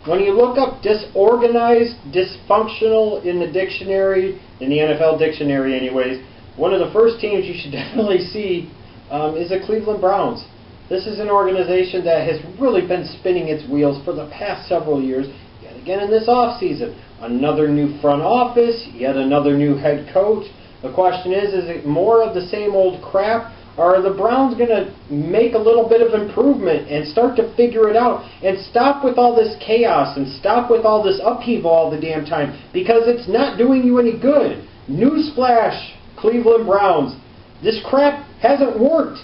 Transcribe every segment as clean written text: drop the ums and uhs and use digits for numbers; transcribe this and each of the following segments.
When you look up disorganized, dysfunctional in the dictionary, in the NFL dictionary anyways, one of the first teams you should definitely see is the Cleveland Browns. This is an organization that has really been spinning its wheels for the past several years. Yet again in this offseason, another new front office, yet another new head coach. The question is it more of the same old crap? Or are the Browns going to make a little bit of improvement and start to figure it out and stop with all this chaos and stop with all this upheaval all the damn time, because it's not doing you any good? Newsflash, Cleveland Browns. This crap hasn't worked.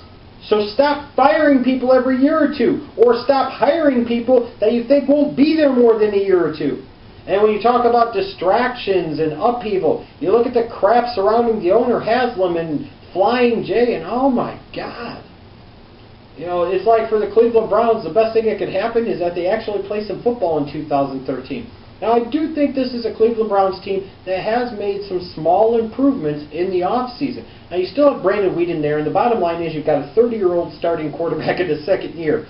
So stop firing people every year or two, or stop hiring people that you think won't be there more than a year or two. And when you talk about distractions and upheaval, you look at the crap surrounding the owner, Haslam, and Flying J, and oh my God. You know, it's like for the Cleveland Browns, the best thing that could happen is that they actually play some football in 2013. Now, I do think this is a Cleveland Browns team that has made some small improvements in the offseason. Now, you still have Brandon Weeden there, and the bottom line is you've got a 30-year-old starting quarterback in his second year.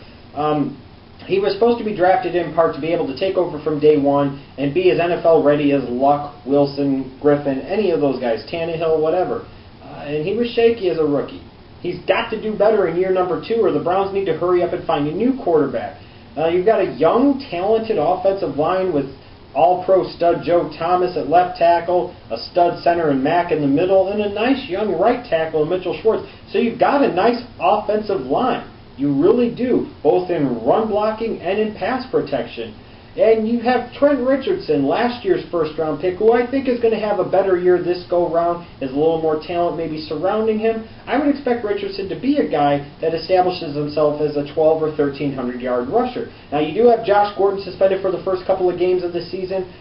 He was supposed to be drafted in part to be able to take over from day one and be as NFL ready as Luck, Wilson, Griffin, any of those guys, Tannehill, whatever. And he was shaky as a rookie. He's got to do better in year number 2, or the Browns need to hurry up and find a new quarterback. You've got a young, talented offensive line with all-pro stud Joe Thomas at left tackle, a stud center in Mack in the middle, and a nice young right tackle in Mitchell Schwartz. So you've got a nice offensive line. You really do, both in run blocking and in pass protection. And you have Trent Richardson, last year's first-round pick, who I think is going to have a better year this go-round, has a little more talent maybe surrounding him. I would expect Richardson to be a guy that establishes himself as a 1,200 or 1,300-yard rusher. Now, you do have Josh Gordon suspended for the first couple of games of the season.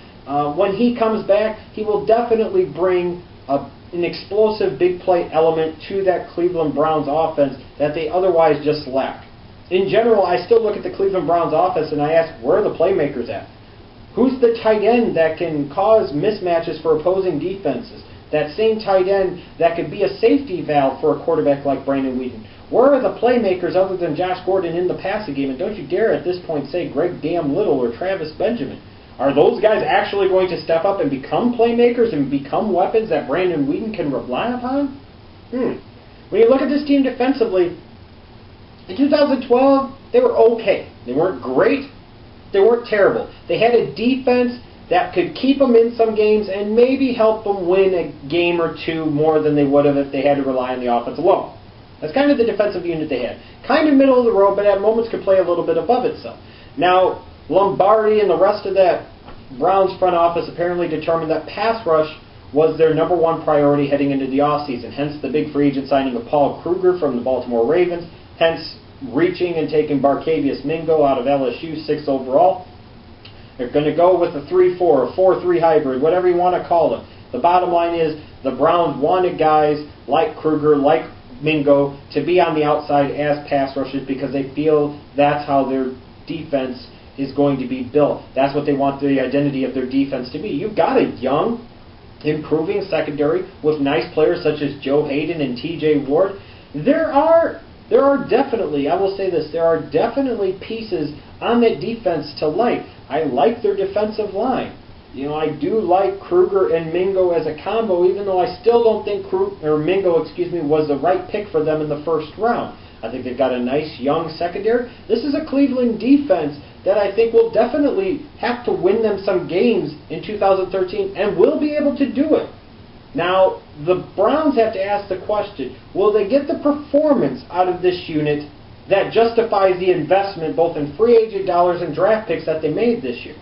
When he comes back, he will definitely bring an explosive big play element to that Cleveland Browns offense that they otherwise just lack. In general, I still look at the Cleveland Browns offense and I ask, where are the playmakers at? Who's the tight end that can cause mismatches for opposing defenses? That same tight end that could be a safety valve for a quarterback like Brandon Weeden. Where are the playmakers other than Josh Gordon in the passing game? And don't you dare at this point say Greg Damn Little or Travis Benjamin. Are those guys actually going to step up and become playmakers and become weapons that Brandon Weeden can rely upon? When you look at this team defensively, in 2012, they were okay. They weren't great. They weren't terrible. They had a defense that could keep them in some games and maybe help them win a game or two more than they would have if they had to rely on the offense alone. That's kind of the defensive unit they had. Kind of middle of the road, but at moments could play a little bit above itself. Now, Lombardi and the rest of that Browns front office apparently determined that pass rush was their number one priority heading into the offseason. Hence the big free agent signing of Paul Kruger from the Baltimore Ravens. Hence reaching and taking Barkevius Mingo out of LSU, 6th overall. They're going to go with a 3-4, a 4-3 hybrid, whatever you want to call it. The bottom line is the Browns wanted guys like Kruger, like Mingo, to be on the outside as pass rushers because they feel that's how their defense is going to be built. That's what they want the identity of their defense to be. You've got a young, improving secondary with nice players such as Joe Hayden and T.J. Ward. There are definitely, I will say this, there are definitely pieces on that defense to like. I like their defensive line. You know, I do like Kruger and Mingo as a combo, even though I still don't think Mingo was the right pick for them in the first round. I think they've got a nice young secondary. This is a Cleveland defense that I think will definitely have to win them some games in 2013 and will be able to do it. Now, the Browns have to ask the question, will they get the performance out of this unit that justifies the investment both in free agent dollars and draft picks that they made this year?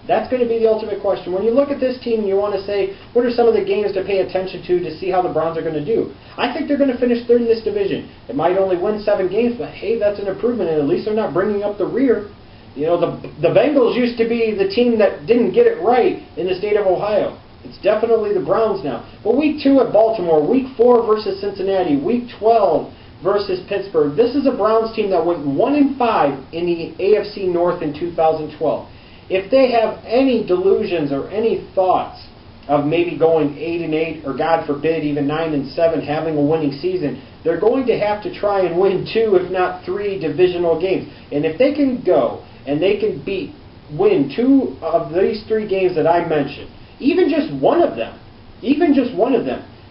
That's going to be the ultimate question. When you look at this team, you want to say, what are some of the games to pay attention to see how the Browns are going to do? I think they're going to finish third in this division. It might only win 7 games, but hey, that's an improvement, and at least they're not bringing up the rear. You know, the Bengals used to be the team that didn't get it right in the state of Ohio. It's definitely the Browns now. But week 2 at Baltimore, week 4 versus Cincinnati, week 12 versus Pittsburgh. This is a Browns team that went 1-5 in the AFC North in 2012. If they have any delusions or any thoughts of maybe going 8-8, or God forbid, even 9-7, having a winning season, they're going to have to try and win 2, if not 3, divisional games. And if they can go and they can beat win 2 of these 3 games that I mentioned, even just one of them,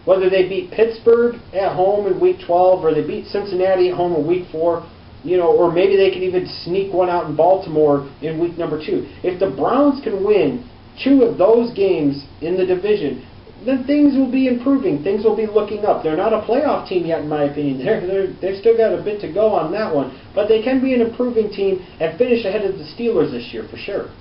whether they beat Pittsburgh at home in Week 12 or they beat Cincinnati at home in Week 4, or maybe they could even sneak one out in Baltimore in week number 2. If the Browns can win 2 of those games in the division, then things will be improving. Things will be looking up. They're not a playoff team yet, in my opinion. They've still got a bit to go on that one. But they can be an improving team and finish ahead of the Steelers this year for sure.